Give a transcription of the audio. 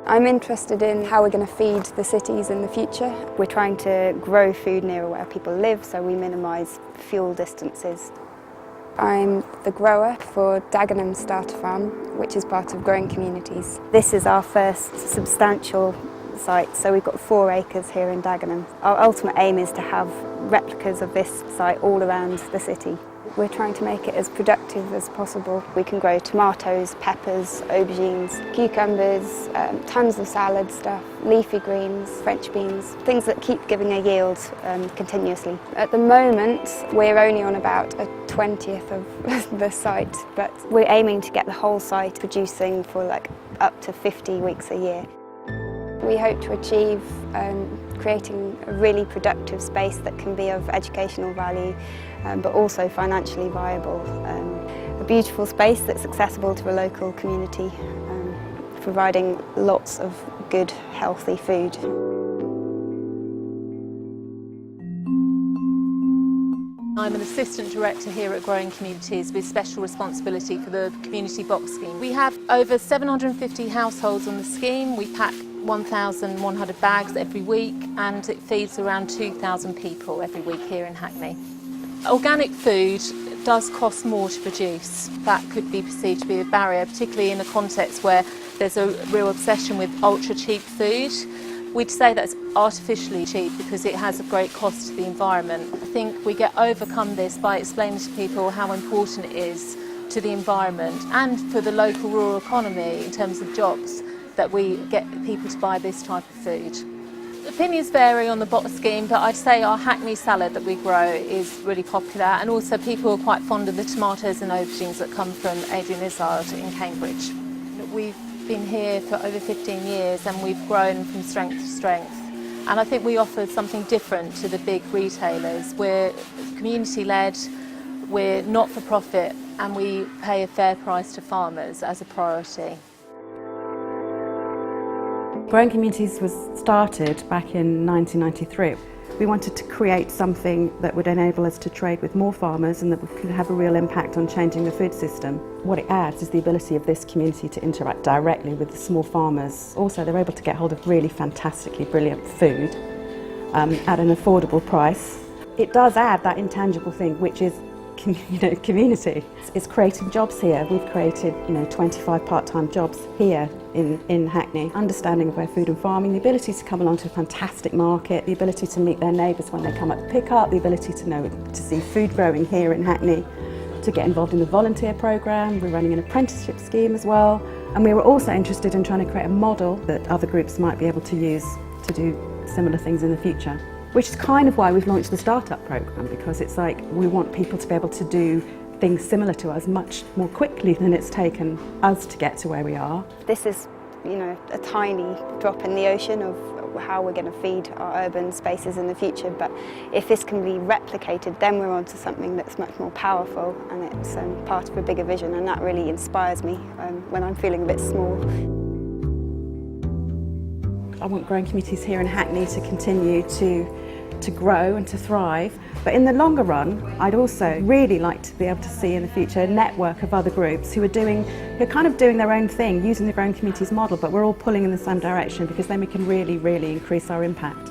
I'm interested in how we're going to feed the cities in the future. We're trying to grow food nearer where people live, so we minimise fuel distances. I'm the grower for Dagenham Farm, which is part of Growing Communities. This is our first substantial site, so we've got 4 acres here in Dagenham. Our ultimate aim is to have replicas of this site all around the city. We're trying to make it as productive as possible. We can grow tomatoes, peppers, aubergines, cucumbers, tons of salad stuff, leafy greens, French beans, things that keep giving a yield continuously. At the moment, we're only on about a 20th of the site, but we're aiming to get the whole site producing for like up to 50 weeks a year. We hope to achieve creating a really productive space that can be of educational value but also financially viable. A beautiful space that's accessible to a local community, providing lots of good, healthy food. I'm an assistant director here at Growing Communities with special responsibility for the community box scheme. We have over 750 households on the scheme. We pack 1,100 bags every week and it feeds around 2,000 people every week here in Hackney. Organic food does cost more to produce. That could be perceived to be a barrier, particularly in a context where there's a real obsession with ultra cheap food. We'd say that's artificially cheap because it has a great cost to the environment. I think we get overcome this by explaining to people how important it is to the environment and for the local rural economy in terms of jobs that we get people to buy this type of food. Opinions vary on the box scheme, but I'd say our Hackney salad that we grow is really popular, and also people are quite fond of the tomatoes and aubergines that come from Adrian Izzard in Cambridge. We've been here for over 15 years and we've grown from strength to strength. And I think we offer something different to the big retailers. We're community-led, we're not-for-profit, and we pay a fair price to farmers as a priority. Growing Communities was started back in 1993. We wanted to create something that would enable us to trade with more farmers and that could have a real impact on changing the food system. What it adds is the ability of this community to interact directly with the small farmers. Also, they're able to get hold of really fantastically brilliant food at an affordable price. It does add that intangible thing, which is community. It's creating jobs here. We've created 25 part-time jobs here in Hackney. Understanding of where food and farming, the ability to come along to a fantastic market, the ability to meet their neighbours when they come up to pick up, the ability to see food growing here in Hackney, to get involved in the volunteer programme. We're running an apprenticeship scheme as well, and we were also interested in trying to create a model that other groups might be able to use to do similar things in the future. Which is kind of why we've launched the startup programme, because it's like we want people to be able to do things similar to us much more quickly than it's taken us to get to where we are. This is, a tiny drop in the ocean of how we're going to feed our urban spaces in the future, but if this can be replicated, then we're onto something that's much more powerful, and it's part of a bigger vision, and that really inspires me when I'm feeling a bit small. I want Growing Communities here in Hackney to continue to grow and to thrive, but in the longer run I'd also really like to be able to see in the future a network of other groups who are kind of doing their own thing, using the Growing Communities model, but we're all pulling in the same direction, because then we can really increase our impact.